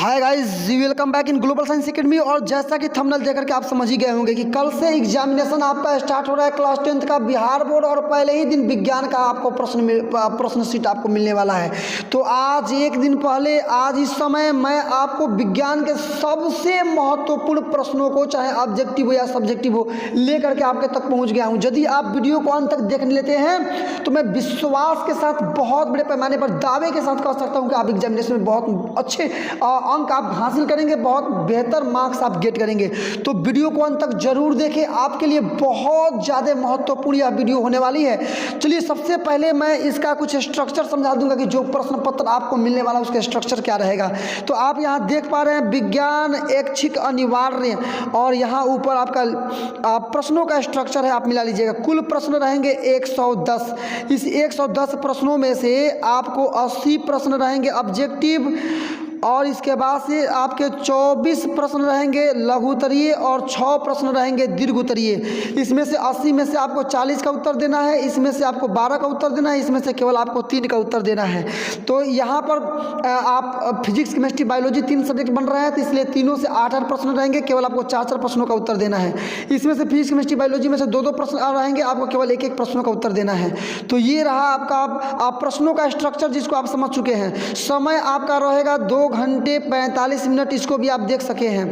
Hi guys ji, welcome back in global science academy. और जैसा कि थंबनेल देख करके आप समझ ही गए होंगे कि कल से एग्जामिनेशन आपका स्टार्ट हो रहा है क्लास 10th का बिहार बोर्ड, और पहले ही दिन विज्ञान का आपको प्रश्न सीट आपको मिलने वाला है। तो आज एक दिन पहले, आज इस समय मैं आपको विज्ञान के सबसे महत्वपूर्ण प्रश्नों को, चाहे ऑब्जेक्टिव हो या सब्जेक्टिव हो, लेकर के आपके तक पहुँच गया हूँ। यदि आप वीडियो को अंत तक देख लेते हैं तो मैं विश्वास के साथ, बहुत बड़े पैमाने पर दावे के साथ कह सकता हूँ कि आप एग्जामिनेशन में बहुत अच्छे अंक आप हासिल करेंगे, बहुत बेहतर मार्क्स आप गेट करेंगे। तो वीडियो को अंत तक जरूर देखें, आपके लिए बहुत ज़्यादा महत्वपूर्ण यह वीडियो होने वाली है। चलिए, सबसे पहले मैं इसका कुछ स्ट्रक्चर समझा दूंगा कि जो प्रश्न पत्र आपको मिलने वाला है उसका स्ट्रक्चर क्या रहेगा। तो आप यहाँ देख पा रहे हैं विज्ञान ऐच्छिक अनिवार्य, और यहाँ ऊपर आपका प्रश्नों का स्ट्रक्चर है, आप मिला लीजिएगा। कुल प्रश्न रहेंगे 110। इस 110 प्रश्नों में से आपको 80 प्रश्न रहेंगे ऑब्जेक्टिव, और इसके बाद से आपके 24 प्रश्न रहेंगे लघुत्तरीय और 6 प्रश्न रहेंगे दीर्घोत्तरीय। इसमें से 80 में से आपको 40 का उत्तर देना है, इसमें से आपको 12 का उत्तर देना है, इसमें से केवल आपको 3 का उत्तर देना है। तो यहाँ पर आप फिजिक्स, केमिस्ट्री, बायोलॉजी 3 सब्जेक्ट बन रहे हैं, तो इसलिए तीनों से 8-8 प्रश्न रहेंगे, केवल आपको 4-4 प्रश्नों का उत्तर देना है। इसमें से फिजिक्स, केमिस्ट्री, बायोलॉजी में से 2-2 प्रश्न रहेंगे, आपको केवल 1-1 प्रश्नों का उत्तर देना है। तो ये रहा आपका प्रश्नों का स्ट्रक्चर, जिसको आप समझ चुके हैं। समय आपका रहेगा 2 घंटे 45 मिनट, इसको भी आप देख सके हैं।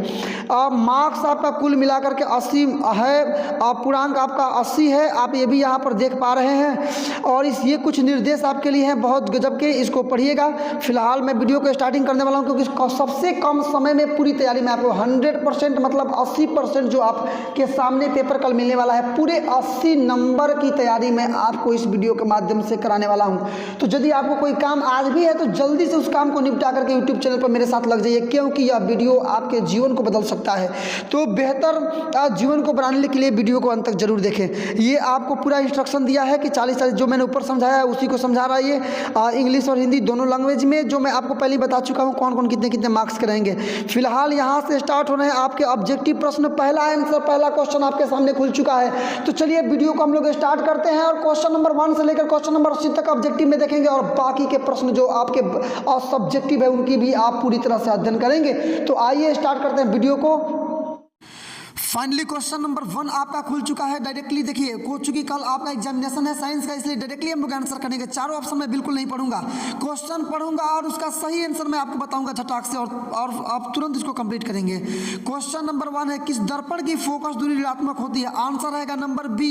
मार्क्स आपका कुल मिलाकर के 80 है, पूर्णांक आपका 80 है, आप ये भी यहाँ पर देख पा रहे हैं। और ये कुछ निर्देश आपके लिए हैं बहुत गजब के, इसको पढ़िएगा। फिलहाल मैं वीडियो को स्टार्टिंग करने वाला हूँ, क्योंकि सबसे कम समय में पूरी तैयारी में आपको 100% मतलब 80% जो आपके सामने पेपर कल मिलने वाला है, पूरे 80 नंबर की तैयारी में आपको इस वीडियो के माध्यम से कराने वाला हूँ। तो यदि आपको कोई काम आज भी है तो जल्दी से उस काम को निपटा करके यूट्यूब चैनल पर मेरे साथ लग जाइए, क्योंकि यह वीडियो आपके जीवन को बदल सकता है। तो बेहतर जीवन को बनाने के लिए वीडियो को अंत तक जरूर देखें। ये आपको पूरा इंस्ट्रक्शन दिया है कि 40 जो मैंने ऊपर समझाया है उसी को समझा रहा है ये, इंग्लिश और हिंदी दोनों लैंग्वेज में, जो मैं आपको पहले बता चुका हूँ कौन कौन कितने कितने मार्क्स करेंगे। फिलहाल यहाँ से स्टार्ट हो रहे हैं आपके ऑब्जेक्टिव प्रश्न। पहला आंसर, पहला क्वेश्चन आपके सामने खुल चुका है। तो चलिए वीडियो को हम लोग स्टार्ट करते हैं, और क्वेश्चन नंबर 1 से लेकर क्वेश्चन नंबर 80 तक ऑब्जेक्टिव में देखेंगे, और बाकी के प्रश्न जो आपके सब्जेक्टिव है उनकी भी आप पूरी तरह से अध्ययन करेंगे। तो आइए स्टार्ट करते हैं वीडियो को। फाइनली क्वेश्चन नंबर 1 आपका खुल चुका है। डायरेक्टली देखिए, हो चुकी कल आपका एग्जामिनेशन है साइंस का, इसलिए डायरेक्टली हम लोग आंसर करेंगे। चारों ऑप्शन में बिल्कुल नहीं पढ़ूंगा, क्वेश्चन पढ़ूंगा और उसका सही आंसर मैं आपको बताऊंगा झटाक से, और आप तुरंत इसको कंप्लीट करेंगे। क्वेश्चन नंबर 1 है, किस दर्पण की फोकस दूरी ऋणात्मक होती है? आंसर रहेगा नंबर बी,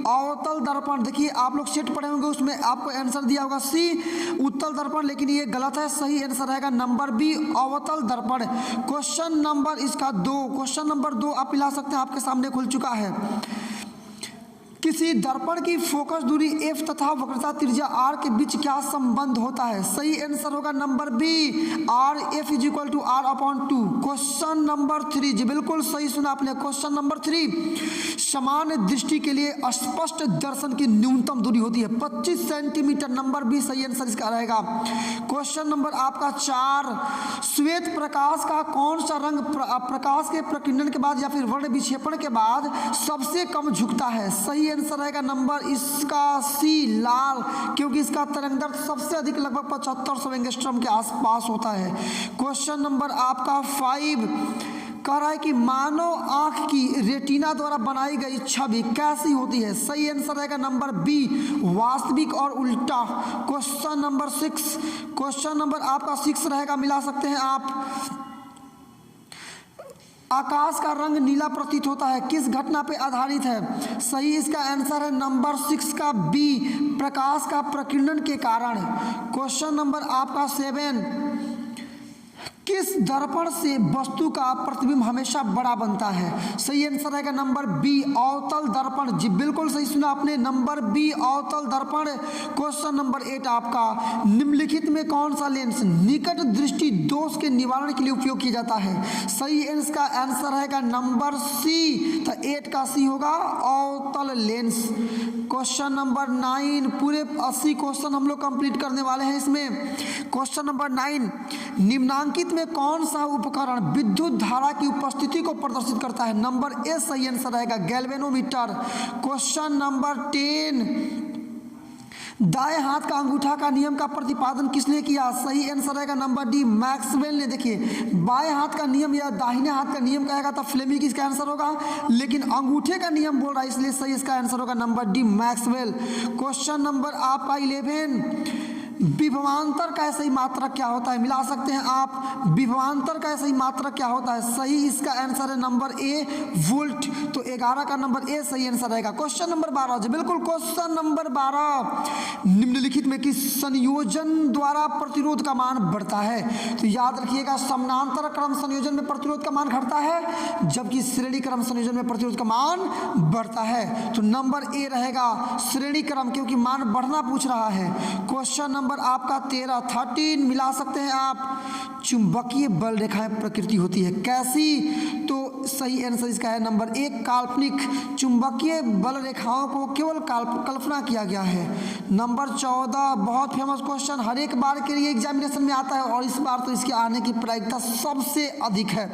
अवतल दर्पण। देखिए, आप लोग सेट पढ़े होंगे, उसमें आपको आंसर दिया होगा सी, उत्तल दर्पण, लेकिन ये गलत है। सही आंसर रहेगा नंबर बी, अवतल दर्पण। क्वेश्चन नंबर इसका 2, क्वेश्चन नंबर 2 आप ला सकते हैं, आपके सामने खुल चुका है। किसी दर्पण की फोकस दूरी f तथा वक्रता त्रिज्या r के बीच क्या संबंध होता है? सही आंसर होगा number B, R F is equal to r/2। Question number 3, जी बिल्कुल सही सुना आपने। क्वेश्चन नंबर 3, समान दृष्टि के लिए स्पष्ट दर्शन की न्यूनतम दूरी होती है 25 सेंटीमीटर। नंबर बी सही आंसर इसका रहेगा। क्वेश्चन नंबर आपका 4, श्वेत प्रकाश का कौन सा रंग प्रकाश के प्रकीर्णन के बाद या फिर वर्ण विक्षेपण के बाद सबसे कम झुकता है? सही आंसर रहेगा नंबर इसका सी, लाल, क्योंकि इसका तरंगदैर्घ्य सबसे अधिक लगभग 7500 एंगस्ट्रॉम के आसपास होता है। क्वेश्चन नंबर आपका 5 कह रहा है कि मानव आंख की रेटिना द्वारा बनाई गई छवि कैसी होती है? सही आंसर रहेगा नंबर बी, वास्तविक और उल्टा। क्वेश्चन नंबर 6, क्वेश्चन नंबर आपका 6 रहेगा, मिला सकते हैं आप। आकाश का रंग नीला प्रतीत होता है, किस घटना पे आधारित है? सही इसका आंसर है नंबर 6 का बी, प्रकाश का प्रकीर्णन के कारण। क्वेश्चन नंबर आपका 7, किस दर्पण से वस्तु का प्रतिबिंब हमेशा बड़ा बनता है? सही आंसर रहेगा नंबर बी, अवतल दर्पण। जी बिल्कुल सही सुना आपने, नंबर बी, अवतल दर्पण। क्वेश्चन नंबर 8 आपका, निम्नलिखित में कौन सा लेंस निकट दृष्टि दोष के निवारण के लिए उपयोग किया जाता है? सही इसका आंसर रहेगा नंबर सी, तो 8 का सी होगा, अवतल लेंस। क्वेश्चन नंबर 9, पूरे 80 क्वेश्चन हम लोग कंप्लीट करने वाले हैं इसमें। क्वेश्चन नंबर 9, निम्नांकित में कौन सा उपकरण विद्युत धारा की उपस्थिति को प्रदर्शित करता है? नंबर ए सही आंसर रहेगा, गैल्वेनोमीटर। क्वेश्चन नंबर 10, दाएं हाथ का अंगूठा का नियम का प्रतिपादन किसने किया? सही आंसर रहेगा नंबर डी, मैक्सवेल ने। देखिए बाएं हाथ का नियम या दाहिने हाथ का नियम कहेगा तो फ्लेमिंग इसका आंसर होगा, लेकिन अंगूठे का नियम बोल रहा है इसलिए सही इसका आंसर होगा number D, Maxwell. Question number आपका 11, विभवांतर का सही मात्रक क्या होता है? मिला सकते हैं आप। विभवांतर का सही मात्रक क्या होता है? सही इसका आंसर है नंबर ए, वोल्ट। तो 11 का नंबर ए सही आंसर रहेगा। क्वेश्चन नंबर 12 जी बिल्कुल, क्वेश्चन नंबर 12, निम्नलिखित में किस संयोजन द्वारा प्रतिरोध का मान बढ़ता है? तो याद रखिएगा, समानांतर क्रम संयोजन में प्रतिरोध का मान घटता है, जबकि श्रेणी क्रम संयोजन में प्रतिरोध का मान बढ़ता है। तो नंबर ए रहेगा श्रेणी क्रम, क्योंकि मान बढ़ना पूछ रहा है। क्वेश्चन नंबर आपका 13 मिला सकते हैं आप। चुंबकीय बल रेखाएं प्रकृति होती है कैसी? तो सही आंसर इसका है नंबर 1, काल्पनिक। चुंबकीय बल रेखाओं को केवल कल्पना किया गया है। नंबर 14, बहुत फेमस क्वेश्चन, हर एक बार के लिए एग्जामिनेशन में आता है और इस बार तो इसके आने की प्रायिकता सबसे अधिक है।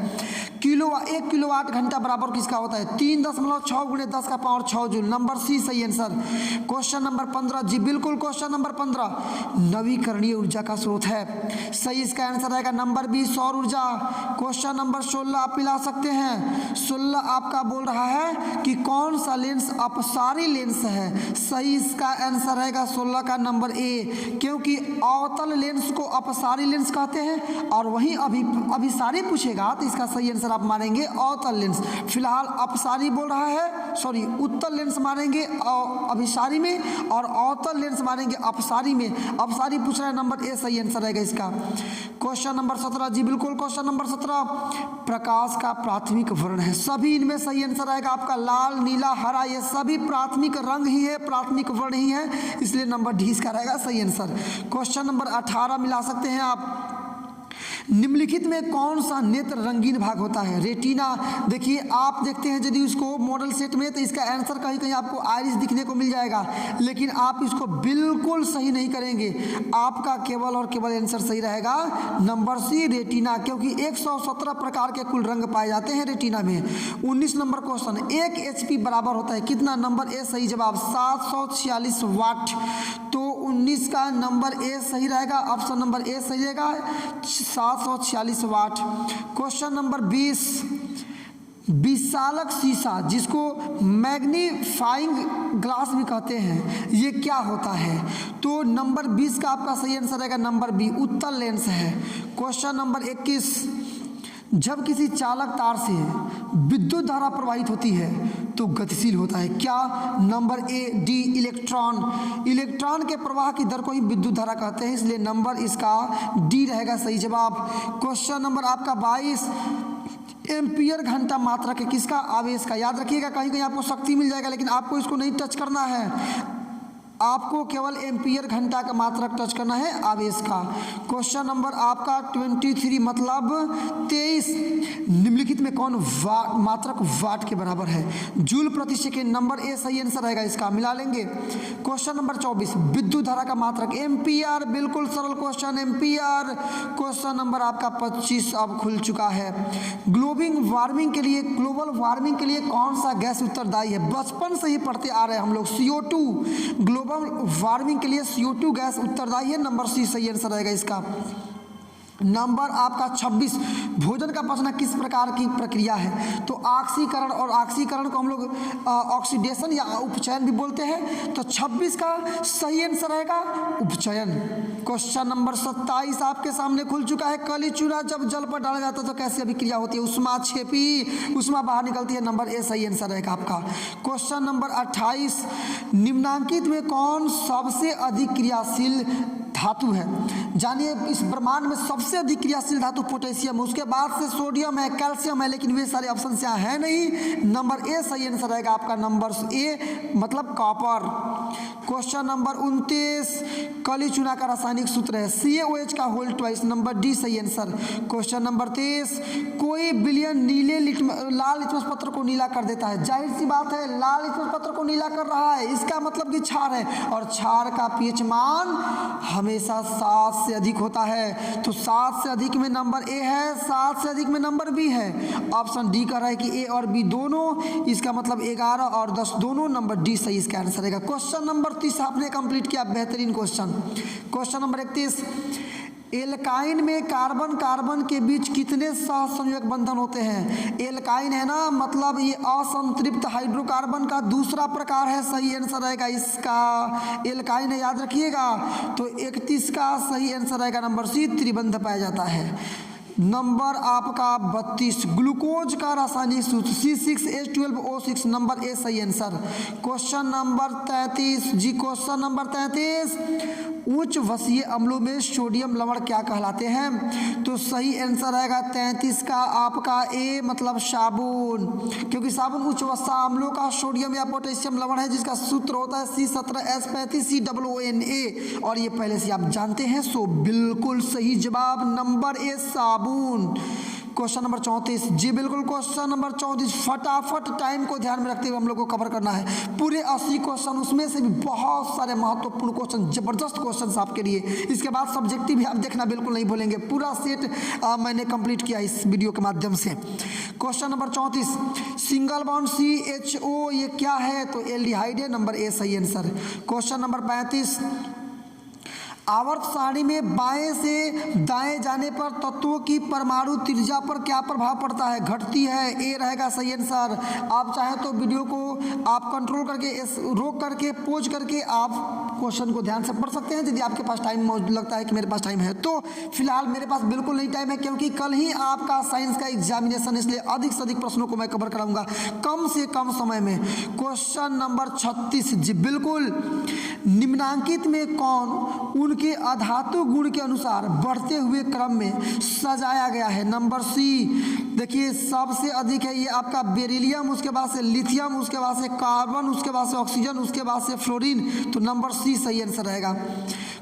1 किलोवाट घंटा बराबर किसका होता है? 3.6 × 10 का पावर 6 जूल। नंबर सी सही आंसर। क्वेश्चन नंबर 15 जी बिल्कुल, क्वेश्चन नंबर 15 नवीकरणीय ऊर्जा का स्रोत है। सही इसका आंसर रहेगा नंबर बी, सौर ऊर्जा। क्वेश्चन नंबर 16 आप मिला सकते हैं। 16 आपका बोल रहा है कि कौन सा लेंस अपसारी लेंस है? सही इसका आंसर रहेगा 16 का नंबर ए, क्योंकि अवतल लेंस को अपसारी लेंस कहते हैं और वहीं अभिसारी पूछेगा तो इसका सही आंसर आप मानेंगे अवतल लेंस। फिलहाल अपसारी बोल रहा है, सॉरी उत्तल लेंस मानेंगे अभिसारी में और अवतल लेंस मानेंगे अपसारी में। अपसारी पूछ रहा है, नंबर ए सही आंसर रहेगा इसका। क्वेश्चन नंबर 17 जी बिल्कुल, क्वेश्चन नंबर 17 प्रकाश का प्राथमिक वर्ण है। सभी इनमें सही आंसर आएगा आपका लाल, नीला, हरा, ये सभी प्राथमिक रंग ही है, प्राथमिक वर्ण ही है, इसलिए नंबर डी इसका रहेगा सही आंसर। क्वेश्चन नंबर 18 मिला सकते हैं आप। निम्नलिखित में कौन सा नेत्र रंगीन भाग होता है? रेटिना। देखिए आप देखते हैं यदि उसको मॉडल सेट में तो इसका आंसर कहीं कहीं आपको आइरिस दिखने को मिल जाएगा, लेकिन आप इसको बिल्कुल सही नहीं करेंगे। आपका केवल और केवल आंसर सही रहेगा नंबर सी, रेटिना, क्योंकि 117 प्रकार के कुल रंग पाए जाते हैं रेटिना में। 19 नंबर क्वेश्चन, 1 HP बराबर होता है कितना? नंबर ए सही जवाब 746 वाट। तो 19 का नंबर ए सही रहेगा, ऑप्शन नंबर ए सही रहेगा 746 वाट। क्वेश्चन नंबर 20, विशालक शीशा जिसको मैग्नीफाइंग ग्लास भी कहते हैं, ये क्या होता है? तो नंबर 20 का आपका सही आंसर रहेगा नंबर बी, उत्तल लेंस है। क्वेश्चन नंबर 21, जब किसी चालक तार से विद्युत धारा प्रवाहित होती है तो गतिशील होता है क्या? Number A, D, electron. Electron के प्रवाह की दर को ही विद्युत धारा कहते हैं, इसलिए नंबर इसका डी रहेगा सही जवाब। क्वेश्चन नंबर आपका 22, एम्पियर घंटा मात्रक है किसका? आवेश का। याद रखिएगा, कहीं कहीं आपको शक्ति मिल जाएगा लेकिन आपको इसको नहीं टच करना है, आपको केवल एम्पियर घंटा का मात्रक टच करना है, आवेश का। क्वेश्चन नंबर आपका 23 मतलब 23, निम्नलिखित में कौन मात्रक वाट के बराबर है? जूल प्रति सेकेंड। नंबर ए सही आंसर रहेगा इसका, मिला लेंगे। क्वेश्चन नंबर 24, विद्युत धारा का मात्रक एम्पियर। बिल्कुल सरल क्वेश्चन, एम्पियर। क्वेश्चन नंबर आपका 25 अब खुल चुका है। ग्लोबल वार्मिंग के लिए कौन सा गैस उत्तरदायी है? बचपन से ही पढ़ते आ रहे हैं हम लोग, CO2। ग्लोबल वार्मिंग के लिए CO2 गैस उत्तरदायी है, नंबर सी सही आंसर रहेगा इसका। नंबर आपका 26, भोजन का पचना किस प्रकार की प्रक्रिया है? तो ऑक्सीकरण, और ऑक्सीकरण को हम लोग ऑक्सीडेशन या उपचयन भी बोलते हैं, तो 26 का सही आंसर रहेगा उपचयन। क्वेश्चन नंबर 27 आपके सामने खुल चुका है। कली चूना जब जल पर डाला जाता है तो कैसी अभिक्रिया होती है? उष्मा क्षेपी, उष्मा बाहर निकलती है, नंबर ए सही आंसर रहेगा आपका। क्वेश्चन नंबर 28, निम्नांकित में कौन सबसे अधिक क्रियाशील धातु है? जानिए, इस ब्रह्मांड में सबसे अधिक क्रियाशील धातु पोटेशियम, उसके बाद से सोडियम है, कैल्शियम है, लेकिन वे सारे ऑप्शन यहाँ है नहीं, नंबर ए सही आंसर रहेगा आपका, नंबर ए मतलब कॉपर। क्वेश्चन नंबर 29, कली चूना का रासायनिक सूत्र है CaOH का होल ट्वाइस, नंबर डी सही आंसर। क्वेश्चन नंबर 23, कोई बिलियन लाल लिटमस पत्र को नीला कर देता है। जाहिर सी बात है, लाल लिटमस पत्र को नीला कर रहा है, इसका मतलब कि क्षार है, और क्षार का pH मान हमें हमेशा 7 से अधिक होता है। तो 7 से अधिक में नंबर ए है, 7 से अधिक में नंबर बी है। ऑप्शन डी कह रहा है कि ए और बी दोनों, इसका मतलब 11 और 10 दोनों, नंबर डी सही इसका आंसर रहेगा। क्वेश्चन नंबर 30 आपने कंप्लीट किया, बेहतरीन क्वेश्चन। क्वेश्चन नंबर 31, एल्काइन में कार्बन कार्बन के बीच कितने सहसंयोजक बंधन होते हैं? एल्काइन है ना, मतलब ये असंतृप्त हाइड्रोकार्बन का दूसरा प्रकार है, सही आंसर रहेगा इसका। एल्काइन है, याद रखिएगा। तो 31 का सही आंसर रहेगा नंबर सी, त्रिबंध पाया जाता है। नंबर आपका 32, ग्लूकोज का रासायनिक सूत्र C6H12O6, नंबर ए सही आंसर। क्वेश्चन नंबर 33 जी, क्वेश्चन नंबर 33, उच्च वसीय अम्लों में सोडियम लवण क्या कहलाते हैं? तो सही आंसर रहेगा 33 का आपका ए, मतलब साबुन, क्योंकि साबुन उच्च वसा अम्लों का सोडियम या पोटेशियम लवण है, जिसका सूत्र होता है C17H35COONA, और ये पहले से आप जानते हैं। सो बिल्कुल सही जवाब नंबर ए, साबुन। क्वेश्चन नंबर 34 जी, बिल्कुल क्वेश्चन नंबर 34, फटाफट टाइम को ध्यान में रखते हुए हम लोग को कवर करना है पूरे 80 क्वेश्चन, उसमें से भी बहुत सारे महत्वपूर्ण क्वेश्चन, जबरदस्त क्वेश्चन आपके लिए। इसके बाद सब्जेक्टिव भी आप देखना बिल्कुल नहीं भूलेंगे, पूरा सेट मैंने कंप्लीट किया इस वीडियो के माध्यम से। Question number 34, single bond CHO ये क्या है? तो एल्डिहाइड है, नंबर ए सही आंसर। क्वेश्चन नंबर 35, आवर्त सारणी में बाएं से दाएं जाने पर तत्वों की परमाणु त्रिज्या पर क्या प्रभाव पड़ता है? घटती है, ए रहेगा सही आंसर। आप चाहें तो वीडियो को आप कंट्रोल करके, रोक करके, पोज करके आप क्वेश्चन को ध्यान से पढ़ सकते हैं, यदि आपके पास टाइम लगता है कि मेरे पास टाइम है। तो फिलहाल मेरे पास बिल्कुल नहीं टाइम है, क्योंकि कल ही आपका साइंस का एग्जामिनेशन, इसलिए अधिक से अधिक प्रश्नों को मैं कवर कराऊंगा कम से कम समय में। क्वेश्चन नंबर 36 जी, बिल्कुल निम्नांकित में कौन उनके अधातु गुण के अनुसार बढ़ते हुए क्रम में सजाया गया है? नंबर सी, देखिए सबसे अधिक है ये आपका बेरिलियम, उसके बाद से लिथियम, उसके बाद से कार्बन, उसके बाद से ऑक्सीजन, उसके बाद से फ्लोरीन। तो नंबर सी सही आंसर रहेगा।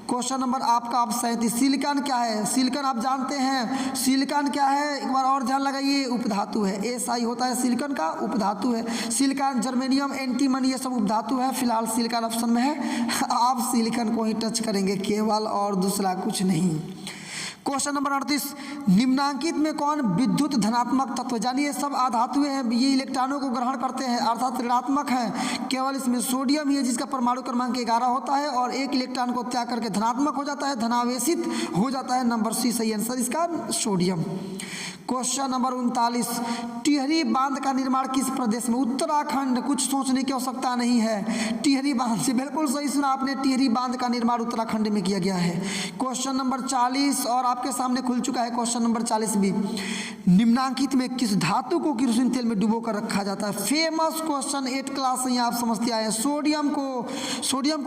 क्वेश्चन नंबर आपका आप 37, सिलिकॉन क्या है? सिलिकॉन आप जानते हैं, सिलिकॉन क्या है, एक बार और ध्यान लगाइए, उपधातु है। ए सही होता है, सिलिकॉन का उपधातु है। सिलिकॉन, जर्मेनियम, एंटीमन ये सब उपधातु है। फिलहाल सिलिकॉन ऑप्शन में है, आप सिलिकॉन को ही टच करेंगे केवल, और दूसरा कुछ नहीं। क्वेश्चन नंबर 38, निम्नांकित में कौन विद्युत धनात्मक तत्व? जानिए सब आधातुएं हैं, ये इलेक्ट्रॉनों को ग्रहण करते हैं, अर्थात ऋणात्मक है। केवल इसमें सोडियम ही है जिसका परमाणु क्रमांक 11 होता है, और एक इलेक्ट्रॉन को त्याग करके धनात्मक हो जाता है, धनावेशित हो जाता है। नंबर सी सही आंसर इसका, सोडियम। क्वेश्चन नंबर 39, टिहरी बांध का निर्माण किस प्रदेश में? उत्तराखंड। कुछ सोचने की आवश्यकता नहीं है, टिहरी बांध से बिल्कुल सही सुना आपने, टिहरी बांध का निर्माण उत्तराखंड में किया गया है। क्वेश्चन नंबर 40 और आपके सामने खुल चुका है क्वेश्चन नंबर 40 भी, निम्नांकित में किस धातु को केरोसिन तेल में डुबो कर रखा जाता है? फेमस क्वेश्चन 8 क्लास से आप समझते आए हैं। सोडियम को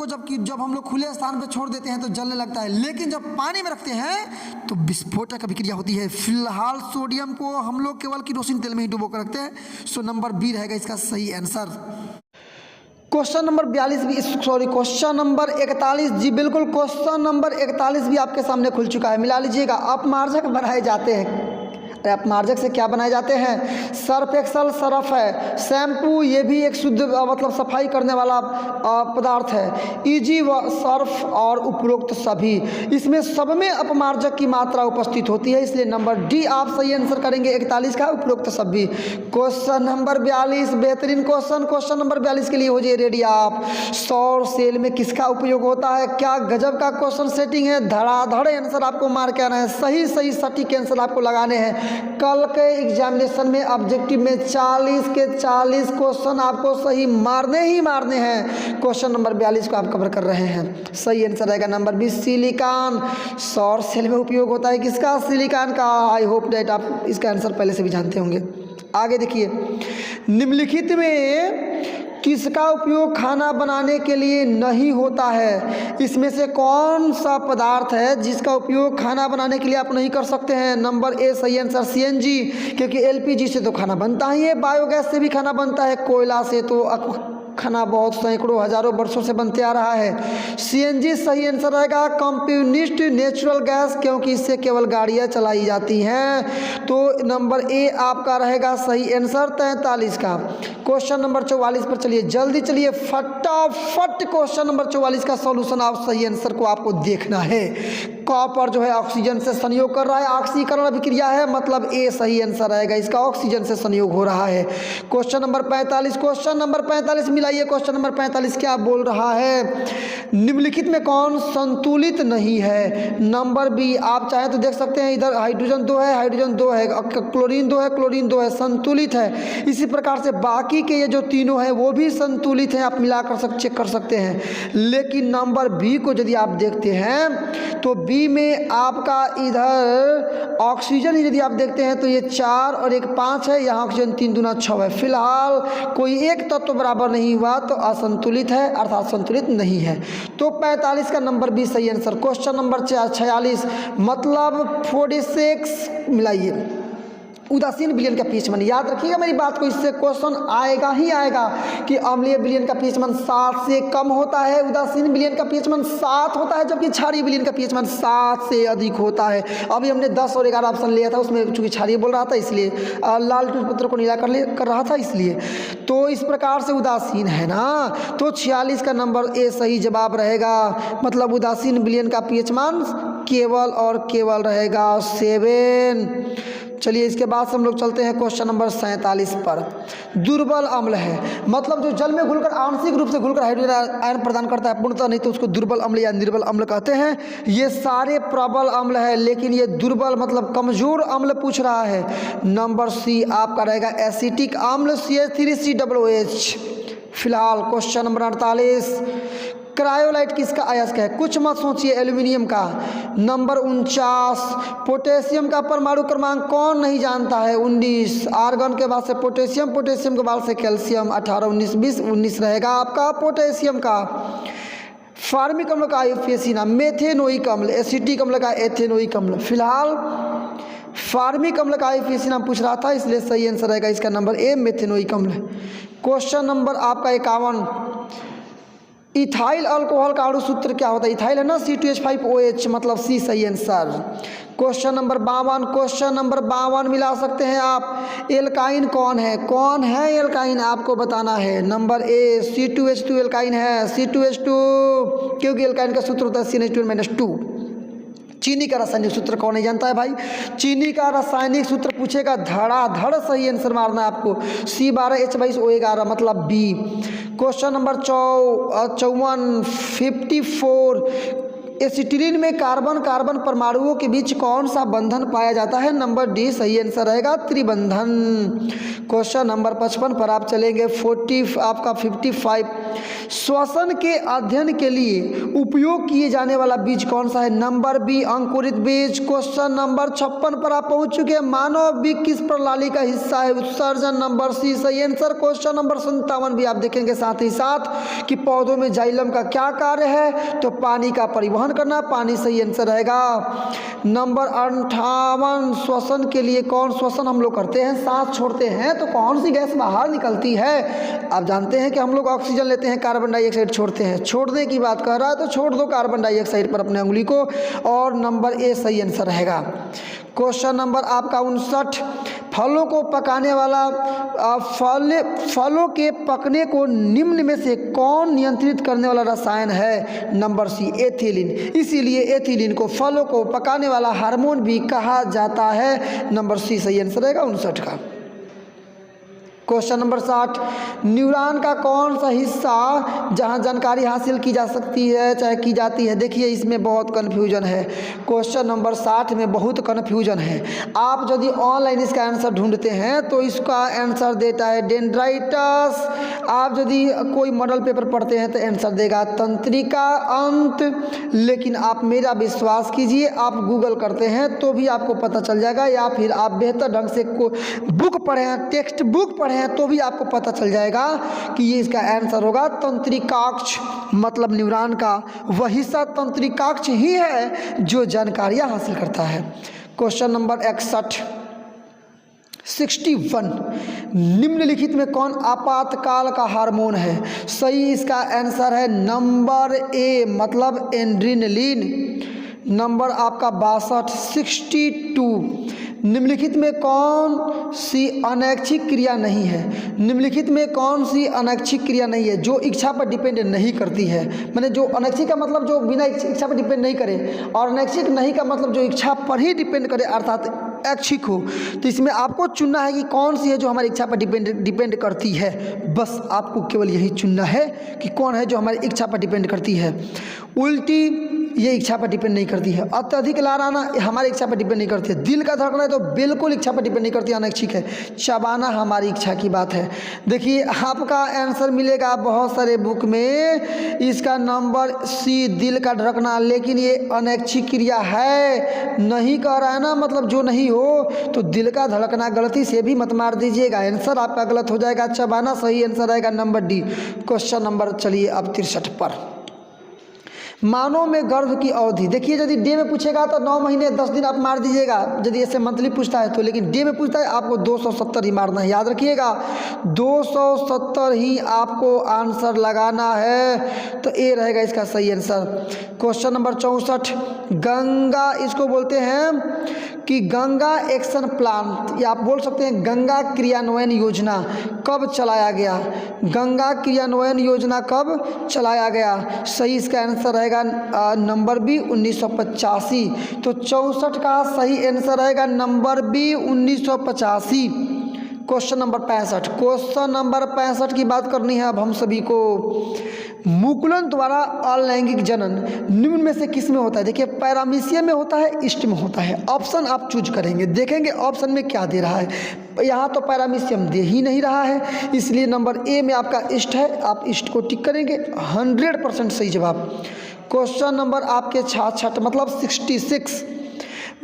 जब हम लोग खुले स्थान पर छोड़ देते हैं तो जलने लगता है, लेकिन जब पानी में रखते हैं तो विस्फोटक अभिक्रिया होती है। फिलहाल सोडियम को हम लोग केवल केरोसिन तेल में ही डुबो कर रखते हैं। सो नंबर बी रहेगा इसका सही आंसर। क्वेश्चन नंबर 42 भी, सॉरी क्वेश्चन नंबर 41 जी, बिल्कुल क्वेश्चन नंबर 41 भी आपके सामने खुल चुका है, मिला लीजिएगा। अपमार्जक बनाए जाते हैं, अपमार्जक से क्या बनाए जाते हैं? सर्फ एक्सल सरफ है, शैम्पू ये भी एक शुद्ध मतलब सफाई करने वाला पदार्थ है, इजी व सर्फ और उपरोक्त सभी, इसमें सब में अपमार्जक की मात्रा उपस्थित होती है, इसलिए नंबर डी आप सही आंसर करेंगे 41 का, उपरोक्त सभी। क्वेश्चन नंबर 42 बेहतरीन क्वेश्चन, क्वेश्चन नंबर 42 के लिए हो जाइए रेडी आप। सौर सेल में किसका उपयोग होता है? क्या गजब का क्वेश्चन सेटिंग है, धड़ाधड़ आंसर आपको मार के आना है, सही सटीक आंसर आपको लगाने हैं। कल के एग्जामिनेशन में ऑब्जेक्टिव में 40 के 40 क्वेश्चन आपको सही मारने ही मारने हैं। क्वेश्चन नंबर 42 को आप कवर कर रहे हैं, सही आंसर रहेगा नंबर 20 सिलिकॉन। सौर सेल में उपयोग होता है किसका? सिलिकॉन का। आई होप डेट आप इसका आंसर पहले से भी जानते होंगे। आगे देखिए, निम्नलिखित में किसका उपयोग खाना बनाने के लिए नहीं होता है? इसमें से कौन सा पदार्थ है जिसका उपयोग खाना बनाने के लिए आप नहीं कर सकते हैं? नंबर ए सही आंसर CNG, क्योंकि LPG से तो खाना बनता ही है, बायोगैस से भी खाना बनता है, कोयला से तो खाना बहुत सैकड़ों हजारों वर्षों से बनते आ रहा है। सीएनजी सही आंसर रहेगा। कंप्यूनिस्ट नेचुरल गैस, क्योंकि इससे केवल गाड़ियां चलाई जाती हैं। तो नंबर ए आपका रहेगा सही आंसर 43 का। क्वेश्चन नंबर 44 पर चलिए, जल्दी चलिए फटाफट। क्वेश्चन नंबर 44 का सॉल्यूशन आप सही आंसर को आपको देखना है। कॉपर जो है ऑक्सीजन से संयोग कर रहा है, ऑक्सीकरण अभिक्रिया है, मतलब ए सही आंसर रहेगा इसका, ऑक्सीजन से संयोग हो रहा है। क्वेश्चन नंबर 45, क्वेश्चन नंबर 45 मिलाइए। क्वेश्चन नंबर 45 क्या बोल रहा है? निम्नलिखित में कौन संतुलित नहीं है? Number B. आप चाहे तो देख सकते हैं, इधर हाइड्रोजन 2 है, हाइड्रोजन 2 है, क्लोरीन 2 है, क्लोरीन 2 है, संतुलित है। इसी प्रकार से बाकी के ये जो तीनों है वो भी संतुलित हैं, आप मिलाकर चेक कर सकते हैं। लेकिन नंबर बी को यदि आप देखते हैं तो बी में आपका इधर ऑक्सीजन यदि आप देखते हैं तो ये 4 और 1 5 है, यहाँ ऑक्सीजन 3 दूना 6 है। फिलहाल कोई एक तत्व बराबर नहीं हुआ तो असंतुलित है, अर्थात संतुलित नहीं है। तो 45 का नंबर बी सही आंसर। क्वेश्चन नंबर 46 मतलब 46 मिलाइए। उदासीन विलयन का पीएच मान, याद रखिएगा मेरी बात को, इससे क्वेश्चन आएगा ही आएगा कि अम्लीय विलयन का पीएच मान 7 से कम होता है, उदासीन विलयन का पीएच मान 7 होता है, जबकि क्षारीय विलयन का पीएच मान 7 से अधिक होता है। अभी हमने 10 और 11 ऑप्शन लिया था, उसमें चूंकि क्षारीय बोल रहा था इसलिए, लाल पत्र को नीला कर रहा था इसलिए। तो इस प्रकार से उदासीन है ना, तो 46 का नंबर ए सही जवाब रहेगा। मतलब उदासीन विलयन का पीएच मान केवल और केवल रहेगा 7। चलिए इसके बाद से हम लोग चलते हैं क्वेश्चन नंबर 47 पर। दुर्बल अम्ल है, मतलब जो जल में घुलकर आंशिक रूप से घुलकर हाइड्रोजन आयन प्रदान करता है, पूर्णतः नहीं तो उसको दुर्बल अम्ल या निर्बल अम्ल कहते हैं। ये सारे प्रबल अम्ल है, लेकिन ये दुर्बल मतलब कमजोर अम्ल पूछ रहा है। नंबर सी आपका रहेगा एसिटिक अम्ल, CH3COOH। फिलहाल क्वेश्चन नंबर 48, क्रायोलाइट किसका अयस्क है? कुछ मत सोचिए, एल्यूमिनियम का। नंबर 49, पोटेशियम का परमाणु क्रमांक कौन नहीं जानता है? 19। आर्गन के बाद से पोटेशियम, पोटेशियम के बाद से कैल्शियम, 18 19 20 19 रहेगा आपका पोटेशियम का। फार्मिक अम्ल का आईयूपीएसी नाम मेथेनोइक अम्ल, एसिटिक अम्ल का एथेनोइक अम्ल। फिलहाल फार्मिक अम्ल का आईयूपीएसी नाम पूछ रहा था, इसलिए सही आंसर रहेगा इसका नंबर ए मेथेनोइक अम्ल। क्वेश्चन नंबर आपका 51, इथाइल अल्कोहल का अणु सूत्र क्या होता है? इथाइल है ना, C2H5OH, मतलब सी सही answer. Question number 52, question number 52 मिला सकते हैं आप। एल्काइन कौन है? कौन है एल्काइन आपको बताना है। नंबर ए C2H2 एल्काइन है, C2H2, क्योंकि एल्काइन का सूत्र होता है CnH2-2। चीनी का रासायनिक सूत्र कौन नहीं जानता है भाई? चीनी का रासायनिक सूत्र पूछेगा, धड़ाधड़ सही आंसर मारना है आपको। C12H22O11 मतलब बी। क्वेश्चन नंबर 54, 54, एसिटिलीन में कार्बन कार्बन परमाणुओं के बीच कौन सा बंधन पाया जाता है? नंबर डी सही आंसर रहेगा, त्रिबंधन। क्वेश्चन नंबर 55 पर आप चलेंगे। 55, श्वसन के अध्ययन के लिए उपयोग किए जाने वाला बीज कौन सा है? नंबर बी अंकुरित बीज। क्वेश्चन नंबर 56 पर आप पहुंच चुके हैं। मानव भी किस प्रणाली का हिस्सा है? उत्सर्जन, नंबर सी सही आंसर। क्वेश्चन नंबर 57 भी आप देखेंगे साथ ही साथ कि पौधों में जाइलम का क्या कार्य है? तो पानी का परिवहन करना, पानी सही आंसर रहेगा। नंबर 58, श्वसन के लिए कौन श्वसन हम लोग करते हैं? सांस छोड़ते हैं तो कौन सी गैस बाहर निकलती है? आप जानते हैं कि हम लोग ऑक्सीजन लेते हैं, कार्बन डाइऑक्साइड छोड़ते हैं। छोड़ने की बात कर रहा है तो छोड़ दो कार्बन डाइऑक्साइड पर अपने उंगली को, और नंबर ए सही आंसर रहेगा। क्वेश्चन नंबर आपका 59, फलों को पकाने वाला फलों के पकने को निम्न में से कौन नियंत्रित करने वाला रसायन है? Number C ethylene. इसीलिए एथिलीन को फलों को पकाने वाला हार्मोन भी कहा जाता है। नंबर सी सही आंसर रहेगा 59 का। क्वेश्चन नंबर 60, न्यूरॉन का कौन सा हिस्सा जहां जानकारी हासिल की जा सकती है चाहे की जाती है? देखिए इसमें बहुत कन्फ्यूजन है। क्वेश्चन नंबर 60 में बहुत कन्फ्यूजन है। आप यदि ऑनलाइन इसका आंसर ढूंढते हैं तो इसका आंसर देता है डेंड्राइटस। आप यदि कोई मॉडल पेपर पढ़ते हैं तो आंसर देगा तंत्रिका अंत। लेकिन आप मेरा विश्वास कीजिए, आप गूगल करते हैं तो भी आपको पता चल जाएगा, या फिर आप बेहतर ढंग से बुक पढ़े हैं, टेक्स्ट बुक पढ़े हैं तो भी आपको पता चल जाएगा कि ये इसका आंसर होगा तंत्रिकाक्ष। मतलब न्यूरॉन का वह हिस्सा तंत्रिकाक्ष ही है जो जानकारियां हासिल करता है। Question number 61, 61। निम्नलिखित में कौन आपातकाल का हार्मोन है? सही इसका आंसर है नंबर ए, मतलब एड्रेनलिन। नंबर आपका 62, 62। निम्नलिखित में कौन सी अनैच्छिक क्रिया नहीं है? निम्नलिखित में कौन सी अनैच्छिक क्रिया नहीं है जो इच्छा पर डिपेंड नहीं करती है? मैंने जो अनैच्छिक का मतलब जो बिना इच्छा पर डिपेंड नहीं करे, और अनैच्छिक नहीं का मतलब जो इच्छा पर ही डिपेंड करे, अर्थात ऐच्छिक हो। तो इसमें आपको चुनना है कि कौन सी है जो हमारी इच्छा पर डिपेंड करती है। बस आपको केवल यही चुनना है कि कौन है जो हमारी इच्छा पर डिपेंड करती है। उल्टी ये इच्छा पर डिपेंड नहीं करती है। अत्यधिक लार आना हमारी इच्छा पर डिपेंड नहीं करती है। दिल का धड़कना है तो बिल्कुल इच्छा पर डिपेंड नहीं करती है, अनैच्छिक है। चबाना हमारी इच्छा की बात है। देखिए आपका आंसर मिलेगा बहुत सारे बुक में, इसका नंबर सी, दिल का धड़कना। लेकिन ये अनैच्छिक क्रिया है, नहीं कह रहा है ना, मतलब जो नहीं हो तो दिल का धड़कना गलती से भी मत मार दीजिएगा, आंसर आपका गलत हो जाएगा। चबाना सही आंसर आएगा नंबर डी। क्वेश्चन नंबर चलिए अब 63 पर। मानव में गर्भ की अवधि, देखिए यदि डे में पूछेगा तो 9 महीने 10 दिन आप मार दीजिएगा, यदि ऐसे मंथली पूछता है तो। लेकिन डे में पूछता है आपको 270 ही मारना है, याद रखिएगा 270 ही आपको आंसर लगाना है। तो ए रहेगा इसका सही आंसर। Question number 64। गंगा, इसको बोलते हैं कि गंगा एक्शन प्लान, या आप बोल सकते हैं गंगा क्रियान्वयन योजना कब चलाया गया? गंगा क्रियान्वयन योजना कब चलाया गया? सही इसका आंसर रहेगा नंबर बी 1985। तो 64 का सही आंसर रहेगा number B 1985। Question number 65। Question number 65 की बात करनी है अब हम सभी को। मुकुलन द्वारा अलैंगिक जनन निम्न में से किस में होता है? देखिए पैरामीशियम में होता है, ईस्ट में होता है। ऑप्शन आप चूज करेंगे, देखेंगे ऑप्शन में क्या दे रहा है। यहाँ तो पैरामीशियम दे ही नहीं रहा है, इसलिए नंबर ए में आपका ईस्ट है, आप ईस्ट को टिक करेंगे। 100% सही जवाब। क्वेश्चन नंबर आपके 66 मतलब 66।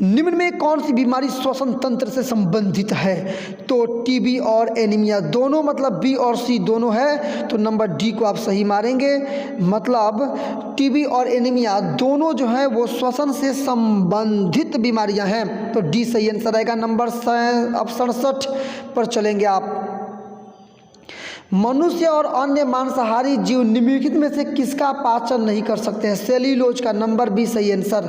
निम्न में कौन सी बीमारी श्वसन तंत्र से संबंधित है? तो टीबी और एनीमिया दोनों, मतलब बी और सी दोनों है, तो नंबर डी को आप सही मारेंगे। मतलब टीबी और एनीमिया दोनों जो है वो श्वसन से संबंधित बीमारियां हैं, तो डी सही आंसर आएगा। नंबर 67 पर चलेंगे आप। मनुष्य और अन्य मांसाहारी जीव निम्नलिखित में से किसका पाचन नहीं कर सकते हैं? सेल्यूलोज का, नंबर बी सही आंसर।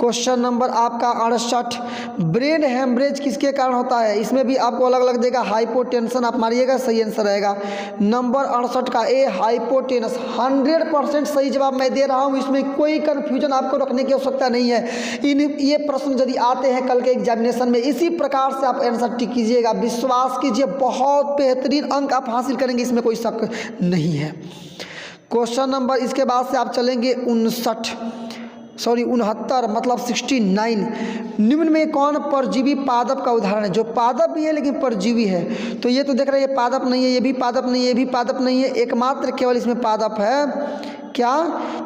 क्वेश्चन नंबर आपका 68। ब्रेन हेमरेज किसके कारण होता है? इसमें भी आपको अलग अलग देगा, हाइपोटेंशन आप मारिएगा, सही आंसर रहेगा नंबर 68 का ए, हाइपोटेनस। 100% सही जवाब मैं दे रहा हूँ, इसमें कोई कन्फ्यूजन आपको रखने की आवश्यकता नहीं है। ये प्रश्न यदि आते हैं कल के एग्जामिनेशन में, इसी प्रकार से आप आंसर टिक कीजिएगा, विश्वास कीजिए बहुत बेहतरीन अंक आप हासिल करेंगे, इसमें कोई शक नहीं है। क्वेश्चन नंबर इसके बाद से आप चलेंगे 69 मतलब 69। निम्न में कौन परजीवी पादप का उदाहरण है? जो पादप भी है लेकिन परजीवी है। तो ये तो देख रहे हैं ये पादप नहीं है, ये भी पादप नहीं है, ये भी पादप नहीं है, एकमात्र केवल इसमें पादप है, क्या?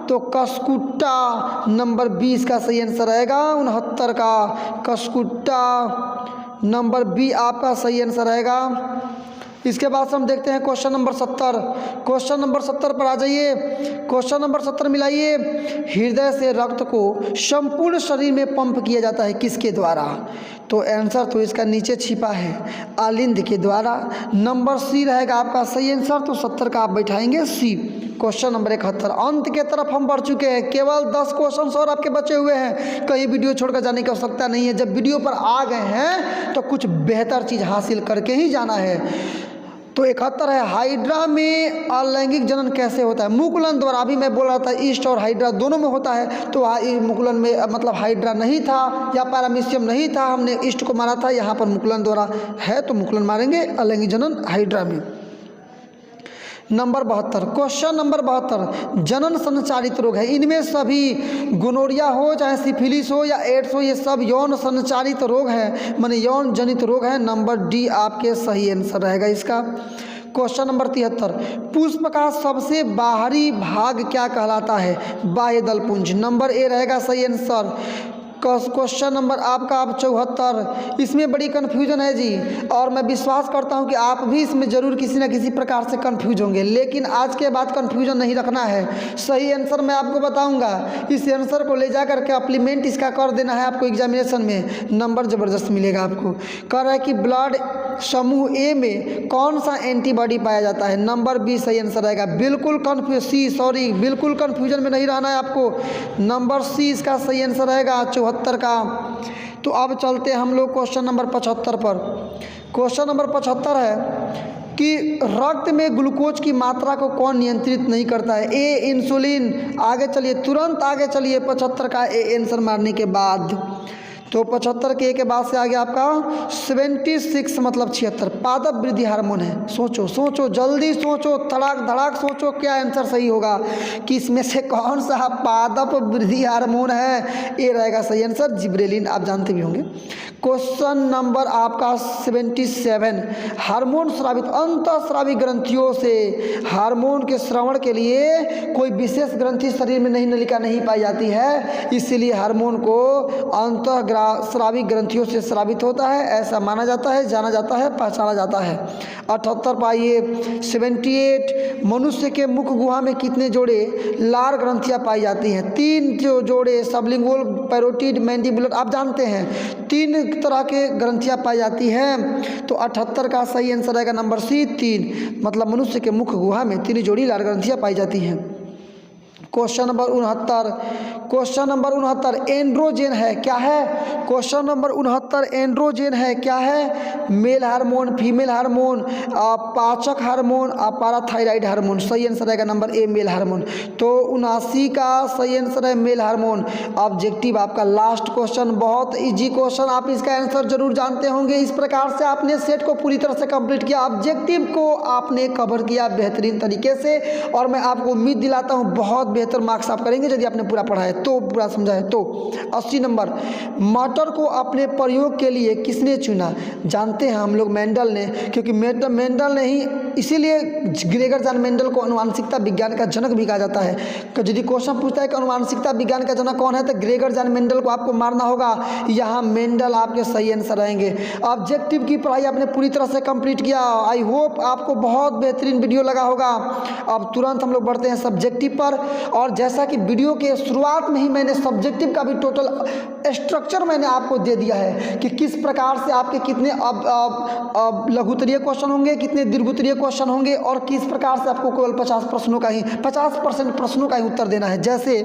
तो कसकुट्टा, नंबर 20 का सही आंसर रहेगा। 69 का कसकुट्टा, नंबर बी आपका सही आंसर रहेगा। इसके बाद से हम देखते हैं क्वेश्चन नंबर 70। क्वेश्चन नंबर 70 पर आ जाइए। Question number 70 मिलाइए। हृदय से रक्त को संपूर्ण शरीर में पंप किया जाता है किसके द्वारा? तो आंसर तो इसका नीचे छिपा है, आलिंद के द्वारा। नंबर सी रहेगा आपका सही आंसर। तो 70 का आप बैठाएंगे सी। Question number 71। अंत के तरफ हम बढ़ चुके हैं, केवल 10 क्वेश्चन और आपके बचे हुए हैं। कहीं वीडियो छोड़कर जाने की आवश्यकता नहीं है। जब वीडियो पर आ गए हैं तो कुछ बेहतर चीज़ हासिल करके ही जाना है। तो 71 है, हाइड्रा में अलैंगिक जनन कैसे होता है? मुकुलन द्वारा। अभी मैं बोल रहा था ईस्ट और हाइड्रा दोनों में होता है, तो मुकुलन में मतलब हाइड्रा नहीं था या पैरामीशियम नहीं था, हमने ईस्ट को मारा था। यहाँ पर मुकुलन द्वारा है तो मुकुलन मारेंगे, अलैंगिक जनन हाइड्रा में। नंबर 72। Question number 72। जनन संचारित रोग है, इनमें सभी गोनोरिया हो चाहे सिफिलिस हो या एड्स हो, ये सब यौन संचारित रोग है, माने यौन जनित रोग है। नंबर डी आपके सही आंसर रहेगा इसका। Question number 73। पुष्प का सबसे बाहरी भाग क्या कहलाता है? बाह्य दलपुंज, नंबर ए रहेगा सही आंसर। क्वेश्चन नंबर आपका 74, इसमें बड़ी कन्फ्यूजन है जी, और मैं विश्वास करता हूं कि आप भी इसमें ज़रूर किसी न किसी प्रकार से कन्फ्यूज होंगे, लेकिन आज के बाद कन्फ्यूजन नहीं रखना है। सही आंसर मैं आपको बताऊंगा, इस आंसर को ले जा करके अप्लीमेंट इसका कर देना है आपको, एग्जामिनेशन में नंबर ज़बरदस्त मिलेगा आपको। कह रहा है कि ब्लड समूह ए में कौन सा एंटीबॉडी पाया जाता है, नंबर बी सही आंसर रहेगा। बिल्कुल बिल्कुल कन्फ्यूजन में नहीं रहना है आपको, नंबर सी इसका सही आंसर रहेगा 74 का। तो अब चलते हैं हम लोग क्वेश्चन नंबर 75 पर। क्वेश्चन नंबर 75 है कि रक्त में ग्लूकोज की मात्रा को कौन नियंत्रित नहीं करता है, ए इंसुलिन। आगे चलिए, तुरंत आगे चलिए 75 का ए आंसर मारने के बाद। तो 75 के ए के बाद से आ गया आपका 76 मतलब 76, पादप वृद्धि हार्मोन है। सोचो जल्दी सोचो, धड़ाक धड़ाक सोचो क्या आंसर सही होगा कि इसमें से कौन सा पादप वृद्धि हार्मोन है। ए रहेगा सही आंसर, जिब्रेलिन, आप जानते भी होंगे। क्वेश्चन नंबर आपका 77, हार्मोन स्रावित अंतःस्रावी ग्रंथियों से हार्मोन के श्रवण के लिए कोई विशेष ग्रंथि शरीर में नलिका नहीं पाई जाती है, इसीलिए हार्मोन को अंतः स्रावी ग्रंथियों से स्रावित होता है, ऐसा माना जाता है, जाना जाता है, पहचाना जाता है। 78 पाइए 78, मनुष्य के मुख गुहा में कितने जोड़े लार ग्रंथियां पाई जाती हैं, 3 जोड़े, सबलिंगुअल, पैरोटिड, मैंडिबुलर, आप जानते हैं 3 तरह के ग्रंथियां पाई जाती हैं। तो 78 का सही आंसर रहेगा नंबर सी 3, मतलब मनुष्य के मुख गुहा में 3 जोड़ी लार ग्रंथियां पाई जाती हैं। क्वेश्चन नंबर 69, एंड्रोजन है क्या है। क्वेश्चन नंबर 69, एंड्रोजन है क्या है, मेल हार्मोन, फीमेल हार्मोन, पाचक हार्मोन, पैराथायराइड हार्मोन। सही आंसर रहेगा नंबर ए मेल हार्मोन। तो 79 का सही आंसर है मेल हार्मोन। ऑब्जेक्टिव आपका लास्ट क्वेश्चन, बहुत इजी क्वेश्चन, आप इसका आंसर जरूर जानते होंगे। इस प्रकार से आपने सेट को पूरी तरह से कंप्लीट किया, ऑब्जेक्टिव को आपने कवर किया बेहतरीन तरीके से, और मैं आपको उम्मीद दिलाता हूँ बहुत बेहतर मार्क्स आप करेंगे यदि आपने पूरा पढ़ा है तो, पूरा समझा है तो। 80 नंबर, मटर को अपने प्रयोग के लिए किसने चुना। जानते हैं हम लोग मेंडल ने, क्योंकि मेंडल ने ही, इसीलिए ग्रेगर जॉन मेंडल को आनुवांशिकता विज्ञान का जनक भी कहा जाता है। यदि क्वेश्चन पूछता है कि आनुवांशिकता विज्ञान का जनक कौन है, तो ग्रेगर जॉन मेंडल को आपको मारना होगा, यहाँ मेंडल आपके सही आंसर रहेंगे। ऑब्जेक्टिव की पढ़ाई आपने पूरी तरह से कंप्लीट किया, आई होप आपको बहुत बेहतरीन वीडियो लगा होगा। अब तुरंत हम लोग बढ़ते हैं सब्जेक्टिव पर, और जैसा कि वीडियो के शुरुआत में ही मैंने सब्जेक्टिव का भी टोटल स्ट्रक्चर मैंने आपको दे दिया है कि किस प्रकार से आपके कितने लघुत्तरीय क्वेश्चन होंगे, कितने दीर्घोत्तरीय क्वेश्चन होंगे, और किस प्रकार से आपको केवल 50% प्रश्नों का ही उत्तर देना है। जैसे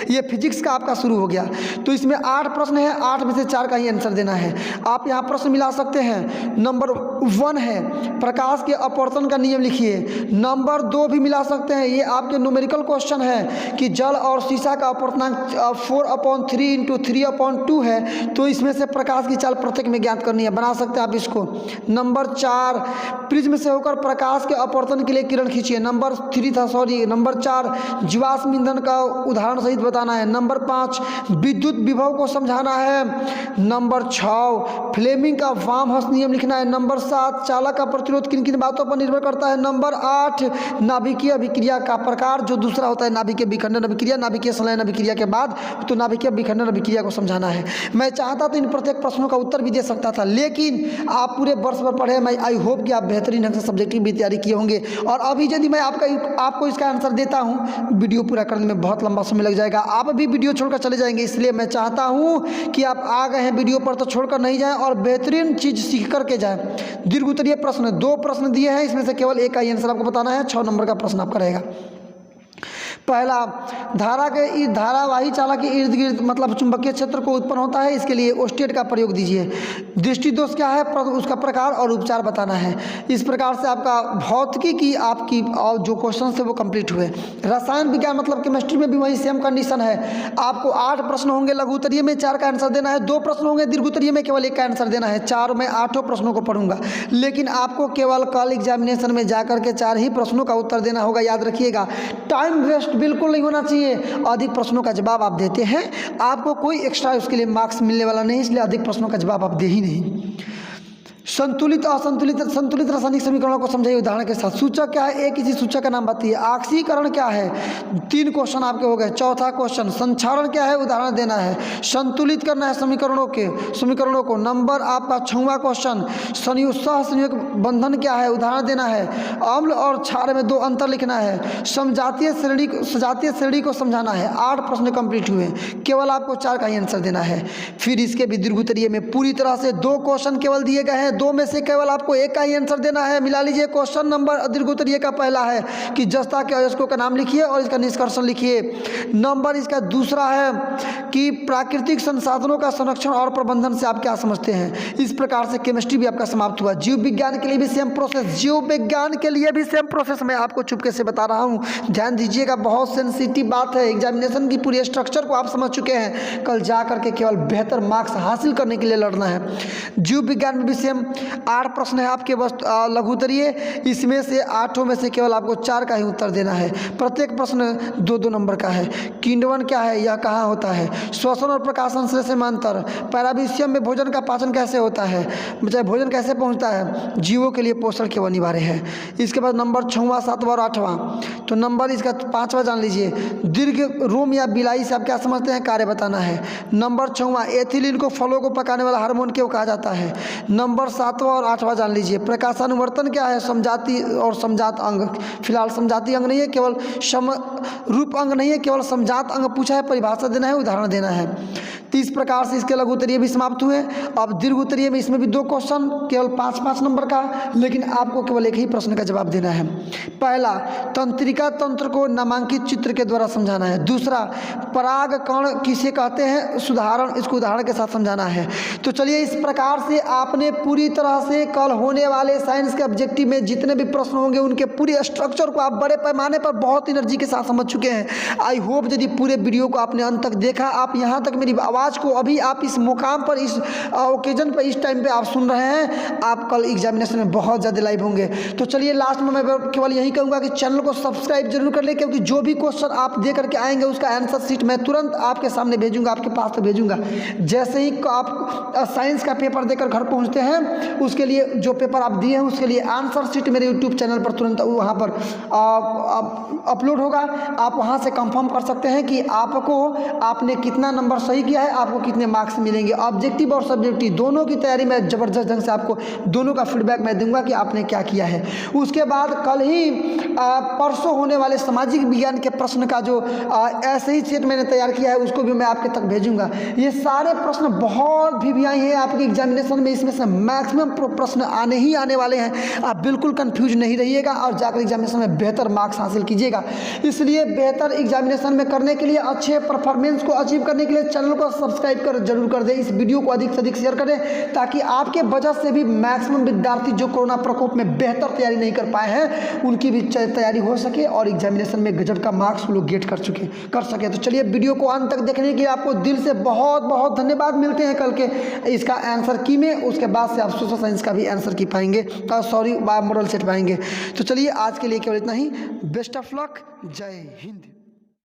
ये फिजिक्स का आपका शुरू हो गया, तो इसमें 8 प्रश्न है, 8 में से 4 का ही आंसर देना है। आप यहाँ प्रश्न मिला सकते हैं। नंबर 1 है प्रकाश के अपवर्तन का नियम लिखिए। नंबर 2 भी मिला सकते हैं, ये आपके न्यूमेरिकल क्वेश्चन है कि जल और शीशा का अपवर्तनांक 4/3 × 3/2 है, तो इसमें से प्रकाश की चाल प्रत्येक में ज्ञात करनी है, बना सकते हैं आप इसको। नंबर 4, प्रिज्म से होकर प्रकाश के अपवर्तन के लिए किरण खींचिए। नंबर 4, जीवाश्म ईंधन का उदाहरण सहित बताना है। नंबर 5, विद्युत विभव को समझाना है। नंबर 6, फ्लेमिंग का वामहस्त नियम लिखना है। नंबर 7, चालक का प्रतिरोध किन किन बातों पर निर्भर करता है। नंबर 8, नाभिकीय अभिक्रिया का प्रकार जो दूसरा होता है, नाभिकीय विखंडन अभिक्रिया, नाभिकीय संलयन अभिक्रिया के बाद तो नाभिकीय विखंडन अभिक्रिया को समझाना है। मैं चाहता तो इन प्रत्येक प्रश्नों का उत्तर भी दे सकता था, लेकिन आप पूरे वर्ष भर पढ़े, मैं आई होप कि आप बेहतरीन ढंग से सब्जेक्टिव भी तैयारी किए होंगे। और अभी यदि मैं आपको इसका आंसर देता हूँ, वीडियो पूरा करने में बहुत लंबा समय लग जाएगा, आप भी वीडियो छोड़कर चले जाएंगे। इसलिए मैं चाहता हूँ कि आप आ गए हैं वीडियो पर तो छोड़कर नहीं जाएं और बेहतरीन चीज़ सीख करके जाएं। दीर्घोत्तरीय प्रश्न 2 प्रश्न दिए हैं, इसमें से केवल एक का आंसर आपको बताना है। 6 नंबर का प्रश्न आपका रहेगा। पहला, धारावाही चालक के इर्द गिर्द मतलब चुंबकीय क्षेत्र को उत्पन्न होता है, इसके लिए ओस्टेट का प्रयोग दीजिए। दृष्टि दोष क्या है, उसका प्रकार और उपचार बताना है। इस प्रकार से आपका भौतिकी की आपकी जो क्वेश्चन थे वो कंप्लीट हुए। रसायन विज्ञान मतलब केमिस्ट्री में भी वही सेम कंडीशन है। आपको 8 प्रश्न होंगे, लघुत्तरीय में 4 का आंसर देना है, 2 प्रश्न होंगे, दीर्घोत्तरीय में केवल 1 का आंसर देना है। 4 में 8 प्रश्नों को पढ़ूंगा, लेकिन आपको केवल कल एग्जामिनेशन में जाकर के 4 ही प्रश्नों का उत्तर देना होगा। याद रखिएगा, टाइम वेस्ट बिल्कुल नहीं होना चाहिए। अधिक प्रश्नों का जवाब आप देते हैं, आपको कोई एक्स्ट्रा उसके लिए मार्क्स मिलने वाला नहीं, इसलिए अधिक प्रश्नों का जवाब आप दे ही नहीं। संतुलित संतुलित रासायनिक समीकरणों को समझाइए उदाहरण के साथ। सूचक क्या है, एक किसी सूचक का नाम बताइए। ऑक्सीकरण क्या है, 3 क्वेश्चन आपके हो गए। चौथा क्वेश्चन, संक्षारण क्या है, उदाहरण देना है। संतुलित करना है समीकरणों को। नंबर आपका 6वां क्वेश्चन, सहसंयोजक बंधन क्या है, उदाहरण देना है। अम्ल और क्षार में 2 अंतर लिखना है। सजातीय श्रेणी को समझाना है। 8 प्रश्न कंप्लीट हुए, केवल आपको 4 का ही आंसर देना है। फिर इसके भी दीर्घ उत्तरीय में पूरी तरह से 2 क्वेश्चन केवल दिए गए हैं, 2 में से केवल आपको 1 का ही आंसर देना है। मिला लीजिए। क्वेश्चन नंबर दीर्घ उत्तरीय का पहला है कि जस्ता के अयस्कों का नाम लिखिए और इसका निष्कर्षण लिखिए। नंबर इसका दूसरा है कि प्राकृतिक संसाधनों का संरक्षण और प्रबंधन से आप क्या समझते हैं। इस प्रकार से केमिस्ट्री भी आपका समाप्त हुआ। जीव विज्ञान के लिए भी सेम प्रोसेस मैं आपको चुपके से बता रहा हूँ, ध्यान दीजिएगा। बहुत सेंसिटिव बात है, एग्जामिनेशन की पूरी स्ट्रक्चर को आप समझ चुके हैं। कल जा करके केवल बेहतर मार्क्स हासिल करने के लिए लड़ना है। जीव विज्ञान में भी सेम 8 प्रश्न है आपके लघु उत्तरीय। इसमें से 8 में से केवल आपको 4 का ही उत्तर देना है। प्रत्येक प्रश्न 2-2 नंबर का है। किण्वन क्या है, यह कहाँ होता है। श्वसन और प्रकाश संश्लेषण में अंतर। पैरामीशियम में भोजन का पाचन कैसे होता है, मतलब भोजन कैसे पहुँचता है। जीवों के लिए पोषण केवल अनिवार्य है। इसके बाद नंबर 6वां, 7वां और 8वां। तो नंबर इसका 5वां जान लीजिए। दीर्घ रोम या बिलाई से आप क्या समझते हैं, कार्य बताना है। नंबर 6वां, एथिलीन को फलों को पकाने वाला हार्मोन क्यों कहा जाता है। नंबर 7वां और 8वां जान लीजिए। प्रकाशानुवर्तन क्या है, समजाति और समजात अंग। फिलहाल समजाति अंग नहीं है, केवल समरूप अंग नहीं है, केवल समजात अंग पूछा है, परिभाषा देना है, उदाहरण देना है। तो इस प्रकार से इसके लघु उत्तरीय भी समाप्त हुए। अब दीर्घ उत्तरीय में इसमें भी 2 क्वेश्चन केवल 5-5 नंबर का, लेकिन आपको केवल एक ही प्रश्न का जवाब देना है। पहला, तंत्रिका तंत्र को नामांकित चित्र के द्वारा समझाना है। दूसरा, परागकण किसे कहते हैं, इसको उदाहरण के साथ समझाना है। तो चलिए, इस प्रकार से आपने पूरी तरह से कल होने वाले साइंस के ऑब्जेक्टिव में जितने भी प्रश्न होंगे उनके पूरी स्ट्रक्चर को आप बड़े पैमाने पर बहुत एनर्जी के साथ समझ चुके हैं। आई होप यदि पूरे वीडियो को आपने अंत तक देखा, आप यहाँ तक मेरी आवाज़ को अभी आप इस मुकाम पर, इस ओकेजन पर, इस टाइम पे आप सुन रहे हैं, आप कल एग्जामिनेशन में बहुत ज़्यादा लाइव होंगे। तो चलिए, लास्ट में मैं केवल यही कहूँगा कि चैनल को सब्सक्राइब जरूर कर ले, क्योंकि जो भी क्वेश्चन आप दे करके आएंगे उसका आंसर शीट मैं तुरंत आपके सामने भेजूंगा, आपके पास तो भेजूंगा। जैसे ही आप साइंस का पेपर देकर घर पहुँचते हैं, उसके लिए जो पेपर आप दिए हैं उसके लिए आंसर शीट मेरे यूट्यूब चैनल पर तुरंत वहाँ पर अपलोड होगा। आप वहाँ से कंफर्म कर सकते हैं कि आपने कितना नंबर सही किया है, आपको कितने मार्क्स मिलेंगे। ऑब्जेक्टिव और सब्जेक्टिव दोनों की तैयारी में ज़बरदस्त ढंग से आपको दोनों का फीडबैक मैं दूंगा कि आपने क्या किया है। उसके बाद कल ही परसों होने वाले सामाजिक विज्ञान के प्रश्न का जो ऐसे ही सेट मैंने तैयार किया है उसको भी मैं आपके तक भेजूंगा। ये सारे प्रश्न बहुत भी आए हैं आपके एग्जामिनेशन में, इसमें से मैक्सिमम प्रश्न आने ही आने वाले हैं। आप बिल्कुल कंफ्यूज नहीं रहिएगा और जाकर एग्जामिनेशन में बेहतर मार्क्स हासिल कीजिएगा। इसलिए बेहतर एग्जामिनेशन में करने के लिए, अच्छे परफॉर्मेंस को अचीव करने के लिए चैनल को सब्सक्राइब जरूर कर दें। इस वीडियो को अधिक से अधिक शेयर करें ताकि आपके वजह से भी मैक्सिमम विद्यार्थी जो कोरोना प्रकोप में बेहतर तैयारी नहीं कर पाए हैं उनकी भी तैयारी हो सके और एग्जामिनेशन में गजब का मार्क्स लोग गेट कर सके। तो चलिए, वीडियो को अंत तक देखने के लिए आपको दिल से बहुत बहुत धन्यवाद। मिलते हैं कल के इसका आंसर की में, उसके बाद से आप सोशल साइंस का भी आंसर की पाएंगे, मॉडल सेट पाएंगे। तो चलिए, आज के लिए केवल इतना ही। बेस्ट ऑफ लक, जय हिंद।